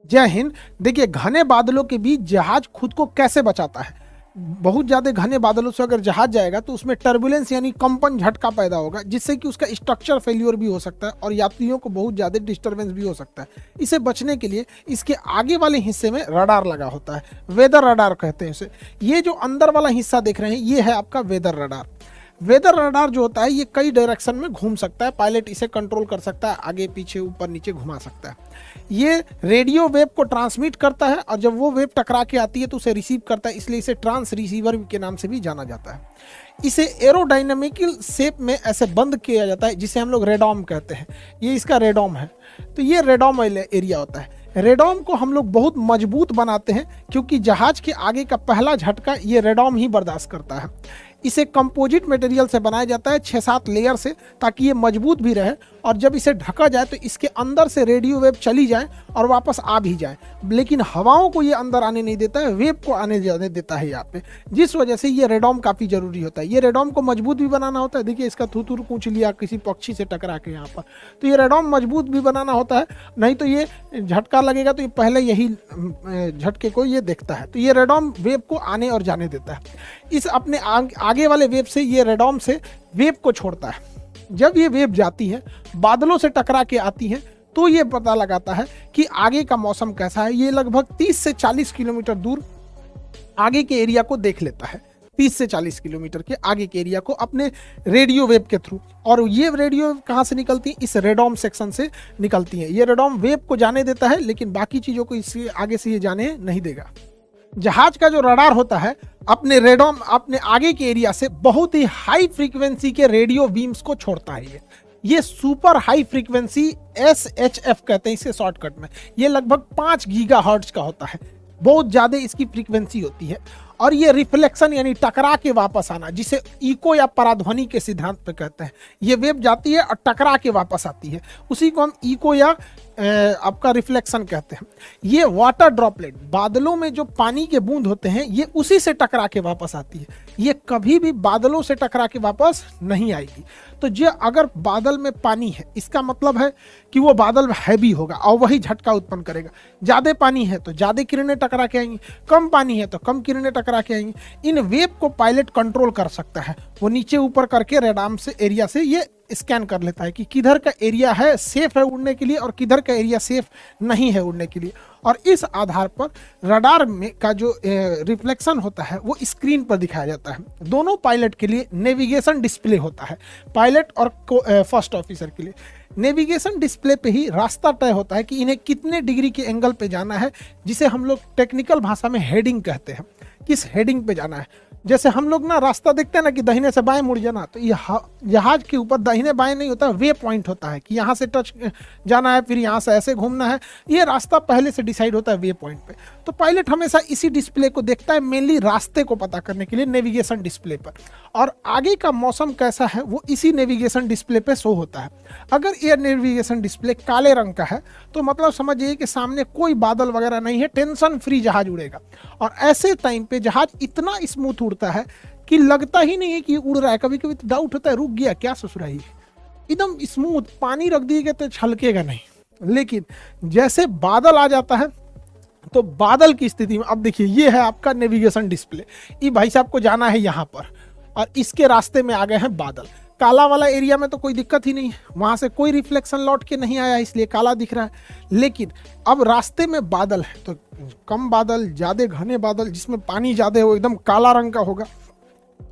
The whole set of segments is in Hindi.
जय हिंद। देखिए, घने बादलों के बीच जहाज खुद को कैसे बचाता है। बहुत ज्यादा घने बादलों से अगर जहाज जाएगा तो उसमें टर्बुलेंस यानी कंपन झटका पैदा होगा, जिससे कि उसका स्ट्रक्चर फेल्योर भी हो सकता है और यात्रियों को बहुत ज्यादा डिस्टरबेंस भी हो सकता है। इसे बचने के लिए इसके आगे वाले हिस्से में रडार लगा होता है, वेदर रडार कहते हैं इसे। ये जो अंदर वाला हिस्सा देख रहे हैं ये है आपका वेदर रडार। वेदर रडार जो होता है ये कई डायरेक्शन में घूम सकता है, पायलट इसे कंट्रोल कर सकता है, आगे पीछे ऊपर नीचे घुमा सकता है। ये रेडियो वेव को ट्रांसमिट करता है और जब वो वेव टकरा के आती है तो उसे रिसीव करता है, इसलिए इसे ट्रांस रिसीवर के नाम से भी जाना जाता है। इसे एरोडायनेमिकल शेप में ऐसे बंद किया जाता है जिसे हम लोग रेडॉम कहते हैं। ये इसका रेडॉम है, तो ये रेडॉम एरिया होता है। रेडॉम को हम लोग बहुत मजबूत बनाते हैं क्योंकि जहाज के आगे का पहला झटका ये रेडॉम ही बर्दाश्त करता है। इसे कंपोजिट मटेरियल से बनाया जाता है 6-7 लेयर से, ताकि ये मजबूत भी रहे और जब इसे ढका जाए तो इसके अंदर से रेडियो वेव चली जाए और वापस आ भी जाए, लेकिन हवाओं को ये अंदर आने नहीं देता है, वेव को आने जाने देता है यहाँ पे, जिस वजह से ये रेडॉम काफ़ी ज़रूरी होता है। ये रेडॉम को मजबूत भी बनाना होता है। देखिए, इसका थूथूर कूच लिया किसी पक्षी से टकरा के यहाँ पर, तो ये रेडॉम मजबूत भी बनाना होता है, नहीं तो ये झटका लगेगा तो ये पहले यही झटके को ये देखता है, तो ये रेडॉम वेव को आने और जाने देता है। इस अपने आगे वाले वेव से ये रेडॉम से वेव को छोड़ता है। जब ये वेव जाती है, बादलों से टकरा के आती है, तो ये पता लगाता है कि आगे का मौसम कैसा है। ये लगभग 30 से 40 किलोमीटर दूर आगे के एरिया को देख लेता है, 30 से 40 किलोमीटर के आगे के एरिया को अपने रेडियो वेव के थ्रू। और ये रेडियो वेव कहाँ से निकलती है? इस रेडॉम सेक्शन से निकलती है। ये रेडॉम वेव को जाने देता है, लेकिन बाकी चीज़ों को इससे आगे से ये जाने नहीं देगा। जहाज का जो रडार होता है अपने रेडॉम अपने आगे के एरिया से बहुत ही हाई फ्रीक्वेंसी के रेडियो बीम्स को छोड़ता है। ये सुपर हाई फ्रीक्वेंसी SHF कहते हैं इसे शॉर्टकट में। ये लगभग 5 गीगाहर्ट्ज का होता है, बहुत ज़्यादा इसकी फ्रीक्वेंसी होती है। और ये रिफ्लेक्शन यानी टकरा के वापस आना, जिसे इको या पराध्वनि के सिद्धांत पे कहते हैं। ये वेव जाती है और टकरा के वापस आती है, उसी को हम इको या आपका रिफ्लेक्शन कहते हैं। ये वाटर ड्रॉपलेट, बादलों में जो पानी के बूंद होते हैं, ये उसी से टकरा के वापस आती है। ये कभी भी बादलों से टकरा के वापस नहीं आएगी। तो जो अगर बादल में पानी है, इसका मतलब है कि वो बादल हैवी होगा और वही झटका उत्पन्न करेगा। ज़्यादा पानी है तो ज़्यादा किरणें टकरा के आएंगी, कम पानी है तो कम किरणें टकरा के आएंगी। इन वेव को पायलट कंट्रोल कर सकता है। वो नीचे ऊपर करके रेडाम से एरिया से ये स्कैन कर लेता है कि किधर का एरिया है सेफ है उड़ने के लिए और किधर का एरिया सेफ नहीं है उड़ने के लिए। और इस आधार पर रडार में का जो रिफ्लेक्शन होता है वो स्क्रीन पर दिखाया जाता है। दोनों पायलट के लिए नेविगेशन डिस्प्ले होता है, पायलट और फर्स्ट ऑफिसर के लिए। नेविगेशन डिस्प्ले पे ही रास्ता तय होता है कि इन्हें कितने डिग्री के एंगल पे जाना है, जिसे हम लोग टेक्निकल भाषा में हेडिंग कहते हैं। किस हेडिंग पे जाना है, जैसे हम लोग ना रास्ता देखते हैं ना कि दाहिने से बाएं मुड़ जाना, तो ये जहाज के ऊपर दाहिने बाएं नहीं होता, वे पॉइंट होता है कि यहाँ से टच जाना है, फिर यहाँ से ऐसे घूमना है। ये रास्ता पहले से डिसाइड होता है वे पॉइंट पे। तो पायलट हमेशा इसी डिस्प्ले को देखता है, मेनली रास्ते को पता करने के लिए नेविगेशन डिस्प्ले पर। और आगे का मौसम कैसा है वो इसी नेविगेशन डिस्प्ले पे शो होता है। अगर ये नेविगेशन डिस्प्ले काले रंग का है तो मतलब समझिए कि सामने कोई बादल वगैरह नहीं है, टेंशन फ्री जहाज उड़ेगा। और ऐसे टाइम पे जहाज इतना स्मूथ उड़ता है कि लगता ही नहीं है कि उड़ रहा है। कभी कभी तो डाउट होता है रुक गया क्या ससुराई, एकदम स्मूथ, पानी रख दिए तो छलकेगा नहीं। लेकिन जैसे बादल आ जाता है तो बादल की स्थिति में, अब देखिए ये है आपका नेविगेशन डिस्प्ले, ये भाई साहब को जाना है यहाँ पर और इसके रास्ते में आ गए हैं बादल। काला वाला एरिया में तो कोई दिक्कत ही नहीं है, वहाँ से कोई रिफ्लेक्शन लौट के नहीं आया इसलिए काला दिख रहा है। लेकिन अब रास्ते में बादल है तो कम बादल, ज़्यादा घने बादल जिसमें पानी ज़्यादा हो, एकदम काला रंग का होगा,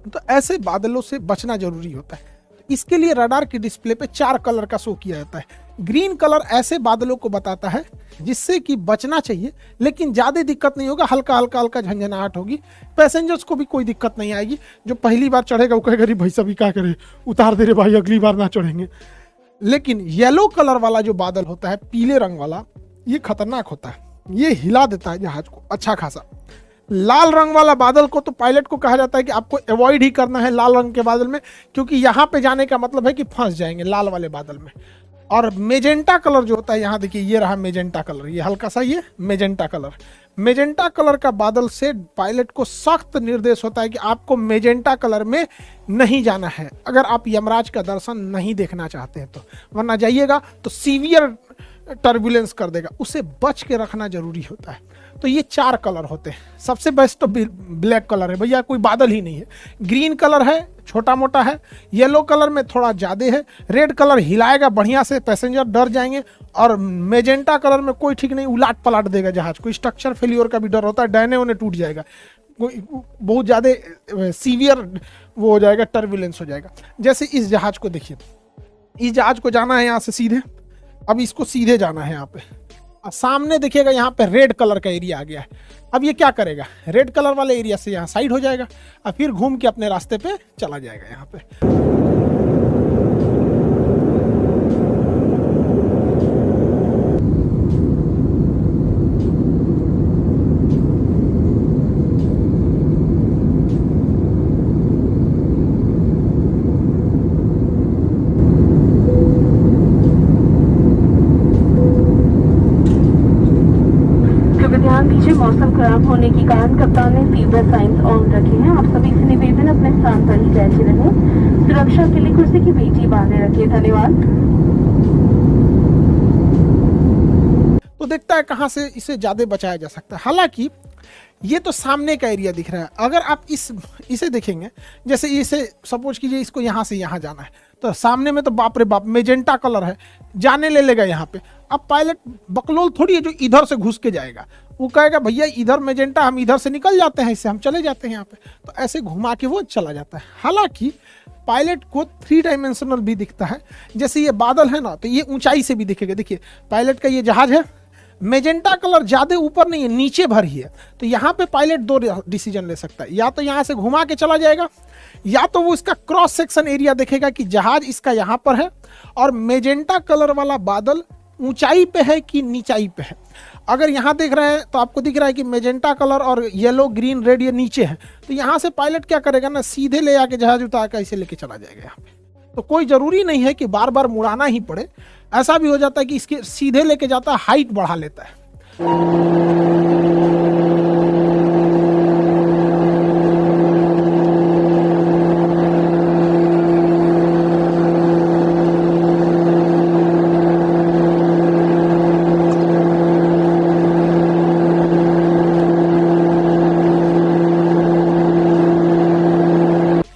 तो ऐसे बादलों से बचना जरूरी होता है। इसके लिए रडार के डिस्प्ले पे 4 कलर का शो किया जाता है। ग्रीन कलर ऐसे बादलों को बताता है जिससे कि बचना चाहिए, लेकिन ज़्यादा दिक्कत नहीं होगा, हल्का हल्का हल्का झंझनाहट होगी, पैसेंजर्स को भी कोई दिक्कत नहीं आएगी। जो पहली बार चढ़ेगा वो कहेगा भाई साहब क्या करे, उतार दे रे भाई, अगली बार ना चढ़ेंगे। लेकिन येलो कलर वाला जो बादल होता है, पीले रंग वाला, ये खतरनाक होता है, ये हिला देता है जहाज को अच्छा खासा। लाल रंग वाला बादल को तो पायलट को कहा जाता है कि आपको अवॉइड ही करना है लाल रंग के बादल में, क्योंकि यहाँ पे जाने का मतलब है कि फंस जाएंगे लाल वाले बादल में। और मेजेंटा कलर जो होता है, यहाँ देखिए ये रहा मेजेंटा कलर, ये हल्का सा ये मेजेंटा कलर। मेजेंटा कलर का बादल से पायलट को सख्त निर्देश होता है कि आपको मेजेंटा कलर में नहीं जाना है अगर आप यमराज का दर्शन नहीं देखना चाहते हैं तो, वरना जाइएगा तो सीवियर टर्बुलेंस कर देगा, उसे बच के रखना जरूरी होता है। तो ये 4 कलर होते हैं। सबसे बेस्ट तो ब्लैक कलर है भैया, कोई बादल ही नहीं है। ग्रीन कलर है, छोटा मोटा है। येलो कलर में थोड़ा ज़्यादा है। रेड कलर हिलाएगा बढ़िया से, पैसेंजर डर जाएंगे। और मेजेंटा कलर में कोई ठीक नहीं, उलाट पलाट देगा जहाज को। स्ट्रक्चर फेलियर का भी डर होता है, डैने उन्हें टूट जाएगा, कोई बहुत ज़्यादा सीवियर वो हो जाएगा, टर्बुलेंस हो जाएगा। जैसे इस जहाज को देखिए, इस जहाज को जाना है यहाँ से सीधे, अब इसको सीधे जाना है यहाँ पे। सामने देखिएगा यहाँ पे रेड कलर का एरिया आ गया है। अब ये क्या करेगा, रेड कलर वाले एरिया से यहाँ साइड हो जाएगा और फिर घूम के अपने रास्ते पे चला जाएगा यहाँ पे। मौसम खराब होने के कारण कप्तान ने फीवर साइंस ऑन रखे हैं। आप सभी से निवेदन अपने स्थान पर ही बैठे रहें। सुरक्षा के लिए कुर्सी की पेटी बांधे रखिए। धन्यवाद। तो देखता है कहां से इसे ज्यादा बचाया जा सकता है। हालांकि ये तो सामने का एरिया दिख रहा है। अगर आप इसे देखेंगे, जैसे इसे सपोज कीजिए इसको यहाँ से यहाँ जाना है, तो सामने में तो बाप रे बाप मेजेंटा कलर है, जाने ले लेगा यहाँ पे। अब पायलट बकलोल थोड़ी है जो इधर से घुस के जाएगा, वो कहेगा भैया इधर मेजेंटा, हम इधर से निकल जाते हैं, इससे हम चले जाते हैं यहाँ पे। तो ऐसे घुमा के वो चला जाता है। हालांकि पायलट को 3 डायमेंशनल भी दिखता है। जैसे ये बादल है ना, तो ये ऊंचाई से भी दिखेगा। देखिए पायलट का ये जहाज है, मेजेंटा कलर ज्यादा ऊपर नहीं है, नीचे भर ही है। तो यहाँ पे पायलट 2 डिसीजन ले सकता है, या तो यहाँ से घुमा के चला जाएगा, या तो वो इसका क्रॉस सेक्शन एरिया देखेगा कि जहाज इसका यहाँ पर है और मेजेंटा कलर वाला बादल ऊंचाई पे है कि नीचाई पे है। अगर यहाँ देख रहे हैं तो आपको दिख रहा है कि मेजेंटा कलर और येलो ग्रीन रेड ये नीचे है। तो यहाँ से पायलट क्या करेगा ना, सीधे ले आके जहाज उतार कर इसे लेके चला जाएगा यहाँ पे। तो कोई जरूरी नहीं है कि बार बार मुड़ाना ही पड़े। ऐसा भी हो जाता है कि इसके सीधे लेके जाता है, हाइट बढ़ा लेता है।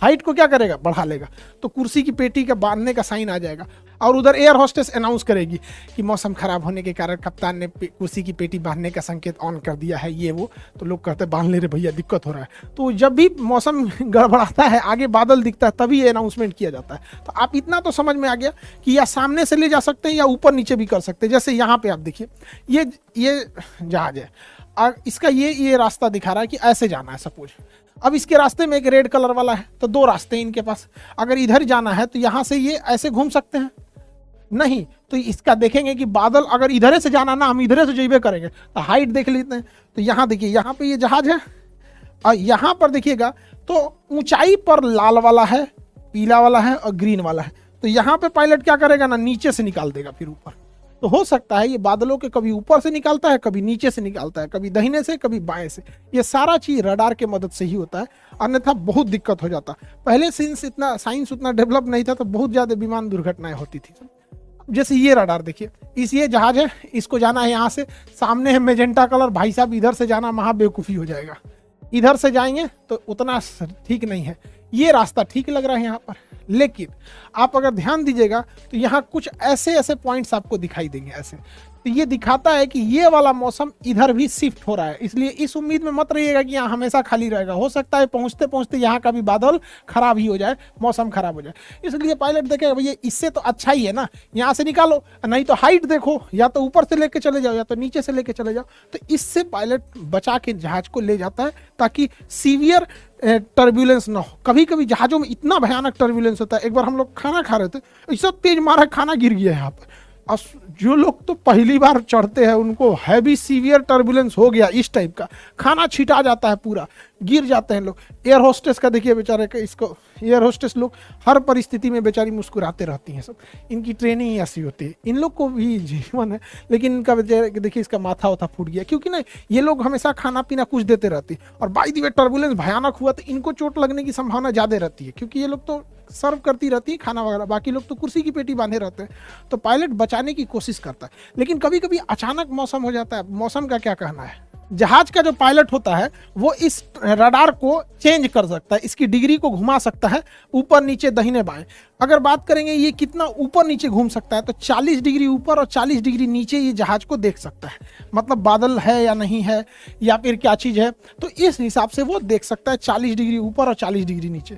हाइट को क्या करेगा, बढ़ा लेगा। तो कुर्सी की पेटी का बांधने का साइन आ जाएगा और उधर एयर होस्टेस अनाउंस करेगी कि मौसम खराब होने के कारण कप्तान ने कुर्सी की पेटी बांधने का संकेत ऑन कर दिया है, ये वो। तो लोग कहते हैं बांध ले रहे भैया, दिक्कत हो रहा है। तो जब भी मौसम गड़बड़ाता है, आगे बादल दिखता है, तभी ये अनाउंसमेंट किया जाता है। तो आप इतना तो समझ में आ गया कि या सामने से ले जा सकते हैं या ऊपर नीचे भी कर सकते हैं। जैसे यहाँ पे आप देखिए, ये जहाज है और इसका ये रास्ता दिखा रहा है कि ऐसे जाना है सपोज। अब इसके रास्ते में एक रेड कलर वाला है, तो 2 रास्ते हैं इनके पास। अगर इधर जाना है तो यहाँ से ये ऐसे घूम सकते हैं, नहीं तो इसका देखेंगे कि बादल अगर इधर से जाना ना, हम इधर से जइबे करेंगे। तो हाइट देख लेते हैं। तो यहाँ देखिए, यहाँ पे ये जहाज है और यहाँ पर देखिएगा तो ऊंचाई पर लाल वाला है, पीला वाला है और ग्रीन वाला है। तो यहाँ पे पायलट क्या करेगा ना, नीचे से निकाल देगा फिर ऊपर। तो हो सकता है ये बादलों के कभी ऊपर से निकालता है, कभी नीचे से निकालता है, कभी दाहिने से, कभी बाएं से। ये सारा चीज रडार के मदद से ही होता है, अन्यथा बहुत दिक्कत हो जाता। पहले साइंस उतना डेवलप नहीं था, तो बहुत ज्यादा विमान दुर्घटनाएं होती थी। जैसे ये रडार देखिए, ये जहाज है, इसको जाना है यहाँ से, सामने है मेजेंटा कलर, भाई साहब इधर से जाना महा बेवकूफ़ी हो जाएगा। इधर से जाएंगे तो उतना ठीक नहीं है। ये रास्ता ठीक लग रहा है यहाँ पर, लेकिन आप अगर ध्यान दीजिएगा तो यहाँ कुछ ऐसे पॉइंट्स आपको दिखाई देंगे ऐसे। तो ये दिखाता है कि ये वाला मौसम इधर भी शिफ्ट हो रहा है। इसलिए इस उम्मीद में मत रहिएगा कि यहाँ हमेशा खाली रहेगा। हो सकता है पहुँचते पहुँचते यहाँ का भी बादल खराब ही हो जाए, मौसम खराब हो जाए। इसलिए पायलट देखेगा भैया इससे तो अच्छा ही है ना, यहाँ से निकालो, नहीं तो हाइट देखो, या तो ऊपर से लेके चले जाओ या तो नीचे से लेके चले जाओ। तो इससे पायलट बचा के जहाज को ले जाता है ताकि सीवियर टर्बुलेंस ना हो। कभी कभी जहाजों में इतना भयानक टर्बुलेंस होता है। एक बार हम लोग खाना खा रहे थे, ऐसा तेज मारा खाना गिर गया यहाँ पर। और जो लोग तो पहली बार चढ़ते हैं उनको हैवी सीवियर टर्बुलेंस हो गया, इस टाइप का खाना छिटा जाता है, पूरा गिर जाते हैं लोग। एयर होस्टेस का देखिए बेचारे का, इसको एयर होस्टेस लोग हर परिस्थिति में बेचारी मुस्कुराते रहती हैं सब। इनकी ट्रेनिंग ऐसी होती है। इन लोग को भी जीवन है, लेकिन इनका देखिए इसका माथा वाथा फूट गया, क्योंकि ना ये लोग हमेशा खाना पीना कुछ देते रहती है। और बाई द वे टर्बुलेंस भयानक हुआ तो इनको चोट लगने की संभावना ज़्यादा रहती है, क्योंकि ये लोग तो सर्व करती रहती है खाना वगैरह, बाकी लोग तो कुर्सी की पेटी बांधे रहते हैं। तो पायलट बचाने की कोशिश करता है, लेकिन कभी कभी अचानक मौसम हो जाता है। मौसम का क्या कहना है? जहाज का जो पायलट होता है वो इस रडार को चेंज कर सकता है, इसकी डिग्री को घुमा सकता है ऊपर नीचे दाहिने बाएं। अगर बात करेंगे ये कितना ऊपर नीचे घूम सकता है, तो 40 डिग्री ऊपर और 40 डिग्री नीचे ये जहाज को देख सकता है। मतलब बादल है या नहीं है या फिर क्या चीज़ है, तो इस हिसाब से वो देख सकता है 40 डिग्री ऊपर और 40 डिग्री नीचे।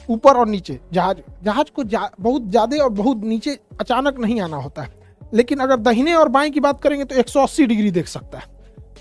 ऊपर और नीचे जहाज को बहुत ज़्यादा और बहुत नीचे अचानक नहीं आना होता है। लेकिन अगर दाहिने और बाएं की बात करेंगे तो 180 डिग्री देख सकता है,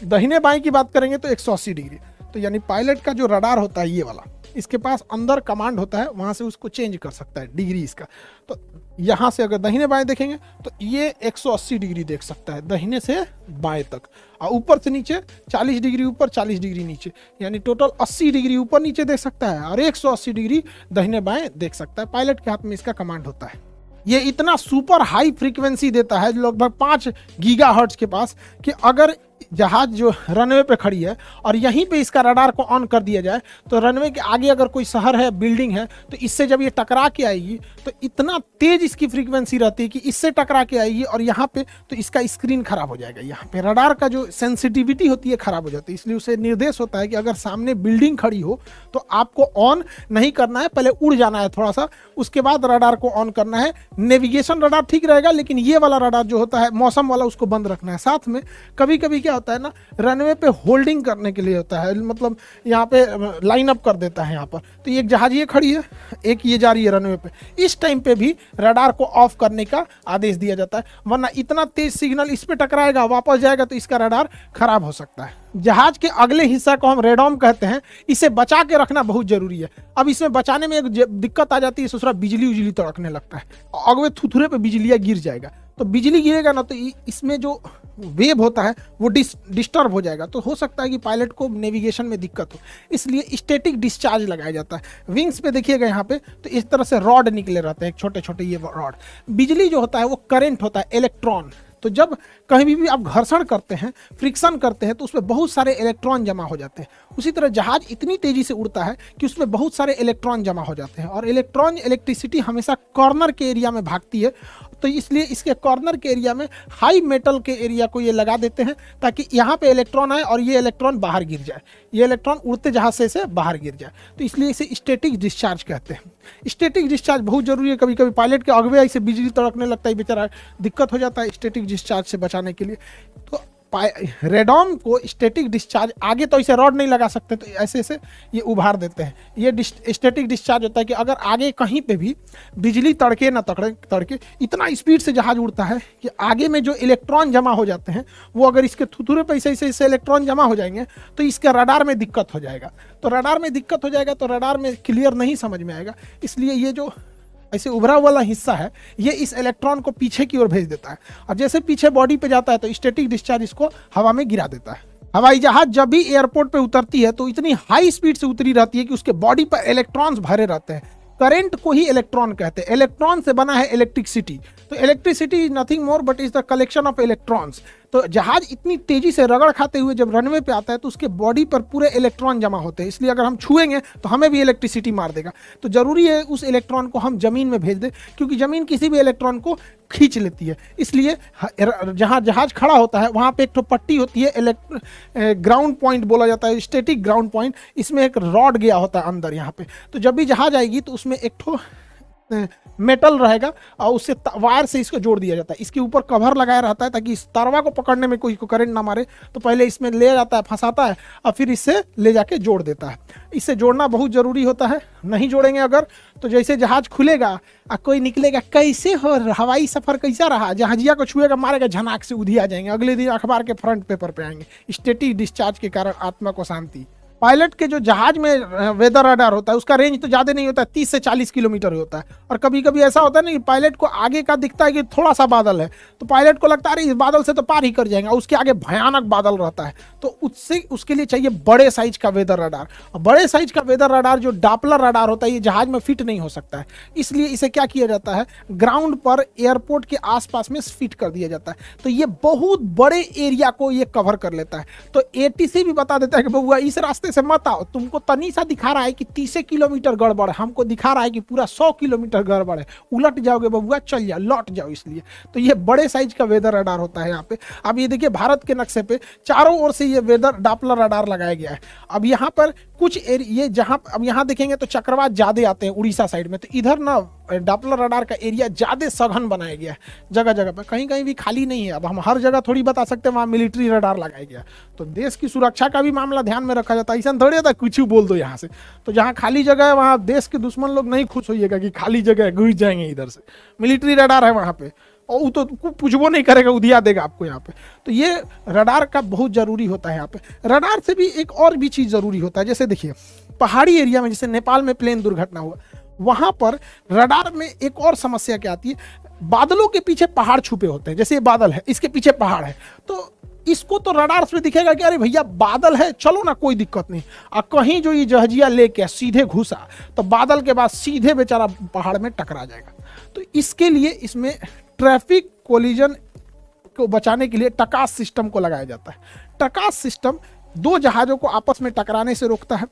दाहिने बाएं की बात करेंगे तो 180 डिग्री। तो यानी पायलट का जो रडार होता है ये वाला, इसके पास अंदर कमांड होता है, वहां से उसको चेंज कर सकता है डिग्री इसका। तो यहाँ से अगर दाहिने बाएं देखेंगे तो ये 180 डिग्री देख सकता है दाहिने से बाएं तक, और ऊपर से नीचे 40 डिग्री ऊपर 40 डिग्री नीचे, यानी टोटल 80 डिग्री ऊपर नीचे देख सकता है और 180 डिग्री दाहिने बाएं देख सकता है। पायलट के हाथ में इसका कमांड होता है। ये इतना सुपर हाई फ्रीक्वेंसी देता है लगभग 5 गीगाहर्ट्ज के पास, कि अगर जहाज जो रनवे पे खड़ी है और यहीं पे इसका रडार को ऑन कर दिया जाए तो रनवे के आगे अगर कोई शहर है, बिल्डिंग है, तो इससे जब ये टकरा के आएगी तो इतना तेज इसकी फ्रीक्वेंसी रहती है कि इससे टकरा के आएगी और यहाँ पे तो इसका स्क्रीन खराब हो जाएगा। यहाँ पे रडार का जो सेंसिटिविटी होती है खराब हो जाती है, इसलिए उसे निर्देश होता है कि अगर सामने बिल्डिंग खड़ी हो तो आपको ऑन नहीं करना है, पहले उड़ जाना है थोड़ा सा, उसके बाद रडार को ऑन करना है। नेविगेशन रडार ठीक रहेगा, लेकिन ये वाला रडार जो होता है मौसम वाला, उसको बंद रखना है। साथ में कभी कभी क्या होता है ना, रनवे पे होल्डिंग करने के लिए होता है, मतलब यहाँ पे लाइन अप कर देता है यहाँ पर, तो एक जहाज ये खड़ी है, एक ये जा रही है रनवे पे, इस टाइम पे भी रडार को ऑफ करने का आदेश दिया जाता है, वरना इतना तेज सिग्नल इस पे टकराएगा, वापस जाएगा तो इसका रडार खराब हो सकता है। जहाज के अगले हिस्सा को हम रेडॉम कहते हैं, इसे बचा के रखना बहुत जरूरी है। अब इसमें बचाने में एक दिक्कत आ जाती है, दूसरा बिजली उजली तड़कने लगता है, अगवे थुथुरे पे बिजलियाँ गिर जाएगा, तो बिजली गिरेगा ना तो इसमें जो वेव होता है वो डिस्टर्ब हो जाएगा, तो हो सकता है कि पायलट को नेविगेशन में दिक्कत हो, इसलिए स्टैटिक डिस्चार्ज लगाया जाता है। विंग्स पे देखिएगा यहाँ पे तो इस तरह से रॉड निकले रहते हैं, छोटे छोटे ये रॉड। बिजली जो होता है वो करंट होता है, इलेक्ट्रॉन। तो जब कहीं भी आप घर्षण करते हैं, फ्रिक्शन करते हैं, तो उसमें बहुत सारे इलेक्ट्रॉन जमा हो जाते हैं। उसी तरह जहाज इतनी तेजी से उड़ता है कि उसमें बहुत सारे इलेक्ट्रॉन जमा हो जाते हैं, और इलेक्ट्रॉन इलेक्ट्रिसिटी हमेशा कॉर्नर के एरिया में भागती है, तो इसलिए इसके कॉर्नर के एरिया में हाई मेटल के एरिया को ये लगा देते हैं ताकि यहाँ पे इलेक्ट्रॉन आए और ये इलेक्ट्रॉन बाहर गिर जाए, ये इलेक्ट्रॉन उड़ते जहाज से बाहर गिर जाए, तो इसलिए इसे स्टैटिक डिस्चार्ज कहते हैं। स्टैटिक डिस्चार्ज बहुत जरूरी है, कभी कभी पायलट के अगवे ऐसे बिजली तड़कने लगता है, बेचारा दिक्कत हो जाता है स्टैटिक डिस्चार्ज से बचाने के लिए। तो रेडॉम को स्टैटिक डिस्चार्ज, आगे तो इसे रॉड नहीं लगा सकते, तो ऐसे ऐसे ये उभार देते हैं। ये स्टैटिक डिस्चार्ज होता है कि अगर आगे कहीं पे भी बिजली तड़के ना तड़के, इतना स्पीड से जहाज उड़ता है कि आगे में जो इलेक्ट्रॉन जमा हो जाते हैं वो अगर इसके थुथुरे पे ऐसे इलेक्ट्रॉन जमा हो जाएंगे तो इसके रडार में दिक्कत हो जाएगा, तो रडार में दिक्कत हो जाएगा तो रडार में क्लियर नहीं समझ में आएगा। इसलिए ये जो ऐसे उभरा वाला हिस्सा है ये इस इलेक्ट्रॉन को पीछे की ओर भेज देता है, और जैसे पीछे बॉडी पे जाता है तो स्टैटिक डिस्चार्ज इसको हवा में गिरा देता है। हवाई जहाज जब भी एयरपोर्ट पे उतरती है तो इतनी हाई स्पीड से उतरी रहती है कि उसके बॉडी पर इलेक्ट्रॉन्स भरे रहते हैं। करंट को ही इलेक्ट्रॉन कहते हैं, इलेक्ट्रॉन से बना है इलेक्ट्रिसिटी, तो electricity is nothing more but is the collection of electrons. तो जहाज इतनी तेजी से रगड़ खाते हुए जब रनवे पे आता है तो उसके बॉडी पर पूरे इलेक्ट्रॉन जमा होते हैं, इसलिए अगर हम छुएंगे तो हमें भी इलेक्ट्रिसिटी मार देगा। तो जरूरी है उस इलेक्ट्रॉन को हम जमीन में भेज दें, क्योंकि जमीन किसी भी इलेक्ट्रॉन को खींच लेती है। इसलिए जहाँ जहाज खड़ा होता है वहाँ पे एक तो पट्टी होती है, ग्राउंड पॉइंट बोला जाता है, स्टैटिक ग्राउंड पॉइंट, इसमें एक रॉड गया होता है अंदर यहाँ पे। तो जब भी जहाज आएगी तो उसमें एक ठो मेटल रहेगा और उससे वायर से इसको जोड़ दिया जाता है। इसके ऊपर कवर लगाया रहता है ताकि इस तरवा को पकड़ने में कोई को करंट ना मारे, तो पहले इसमें ले जाता है, फंसाता है और फिर इससे ले जाके जोड़ देता है। इससे जोड़ना बहुत ज़रूरी होता है, नहीं जोड़ेंगे अगर तो जैसे जहाज खुलेगा और कोई निकलेगा, कैसे हो हवाई सफ़र कैसा रहा, जहाजिया को छुएगा मारेगा, झनाक से उधिया जाएंगे, अगले दिन अखबार के फ्रंट पेपर पे आएंगे। स्टैटिक डिस्चार्ज के कारण आत्मा को शांति। पायलट के जो जहाज में वेदर रडार होता है उसका रेंज तो ज़्यादा नहीं होता है, 30 से 40 किलोमीटर होता है। और कभी कभी ऐसा होता है ना कि पायलट को आगे का दिखता है कि थोड़ा सा बादल है, तो पायलट को लगता है अरे इस बादल से तो पार ही कर जाएंगे, और उसके आगे भयानक बादल रहता है, तो उसके लिए चाहिए बड़े साइज का वेदर रडार। और बड़े साइज का वेदर रडार जो डॉपलर रडार होता है ये जहाज में फिट नहीं हो सकता है, इसलिए इसे क्या किया जाता है, ग्राउंड पर एयरपोर्ट के आसपास में फिट कर दिया जाता है। तो ये बहुत बड़े एरिया को ये कवर कर लेता है। तो ATC भी बता देता है कि बउआ इस रास्ते से मत आओ, तुमको तनी सा दिखा रहा है कि 30 किलोमीटर गड़बड़ है, हमको दिखा रहा है कि पूरा 100 किलोमीटर गड़बड़ है, उलट जाओगे बबुआ, चल जाओ, लौट जाओ। इसलिए तो ये बड़े साइज का वेदर रडार होता है यहाँ पे। अब ये देखिए भारत के नक्शे पे चारों ओर से ये वेदर डॉपलर रडार लगाया गया है। अब यहाँ पर कुछ ये जहाँ, अब यहाँ देखेंगे तो चक्रवात ज्यादा आते हैं उड़ीसा साइड में, तो इधर ना डॉपलर रडार का एरिया ज्यादा सघन बनाया गया है जगह जगह पे, कहीं कहीं भी खाली नहीं है। अब हम हर जगह थोड़ी बता सकते हैं वहाँ मिलिट्री रडार लगाया गया, तो देश की सुरक्षा का भी मामला ध्यान में रखा जाता है। ऐसा थोड़ी होता कुछ ही बोल दो यहाँ से, तो जहाँ खाली जगह है वहाँ देश के दुश्मन लोग नहीं खुश होइएगा कि खाली जगह है, घुस जाएंगे इधर से, मिलिट्री रडार है वहाँ पे, और वो तो पूछबो नहीं करेगा, उधिया देगा आपको यहाँ पे। तो ये रडार का बहुत जरूरी होता है यहाँ पे। रडार से भी एक और भी चीज जरूरी होता है, जैसे देखिए पहाड़ी एरिया में, जैसे नेपाल में प्लेन दुर्घटना हुआ, वहां पर रडार में एक और समस्या क्या आती है, बादलों के पीछे पहाड़ छुपे होते हैं, जैसे ये बादल है, इसके पीछे पहाड़ है, तो इसको तो रडार से दिखेगा कि अरे भैया बादल है, चलो ना कोई दिक्कत नहीं। और कहीं जो ये जहाजिया लेके सीधे घुसा तो बादल के बाद सीधे बेचारा पहाड़ में टकरा जाएगा। तो इसके लिए इसमें ट्रैफिक कोलिजन को बचाने के लिए टकास सिस्टम को लगाया जाता है। टकास सिस्टम दो जहाजों को आपस में टकराने से रोकता है।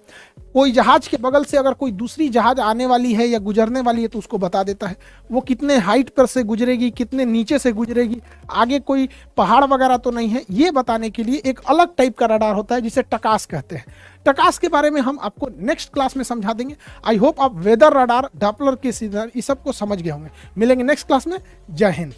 कोई जहाज के बगल से अगर कोई दूसरी जहाज आने वाली है या गुजरने वाली है तो उसको बता देता है, वो कितने हाइट पर से गुजरेगी, कितने नीचे से गुजरेगी, आगे कोई पहाड़ वगैरह तो नहीं है, ये बताने के लिए एक अलग टाइप का रडार होता है जिसे टकास कहते हैं। टकास के बारे में हम आपको नेक्स्ट क्लास में समझा देंगे। आई होप आप वेदर रडार, डॉपलर के सिग्नल, इस सब को समझ गए होंगे। मिलेंगे नेक्स्ट क्लास में। जय हिंद।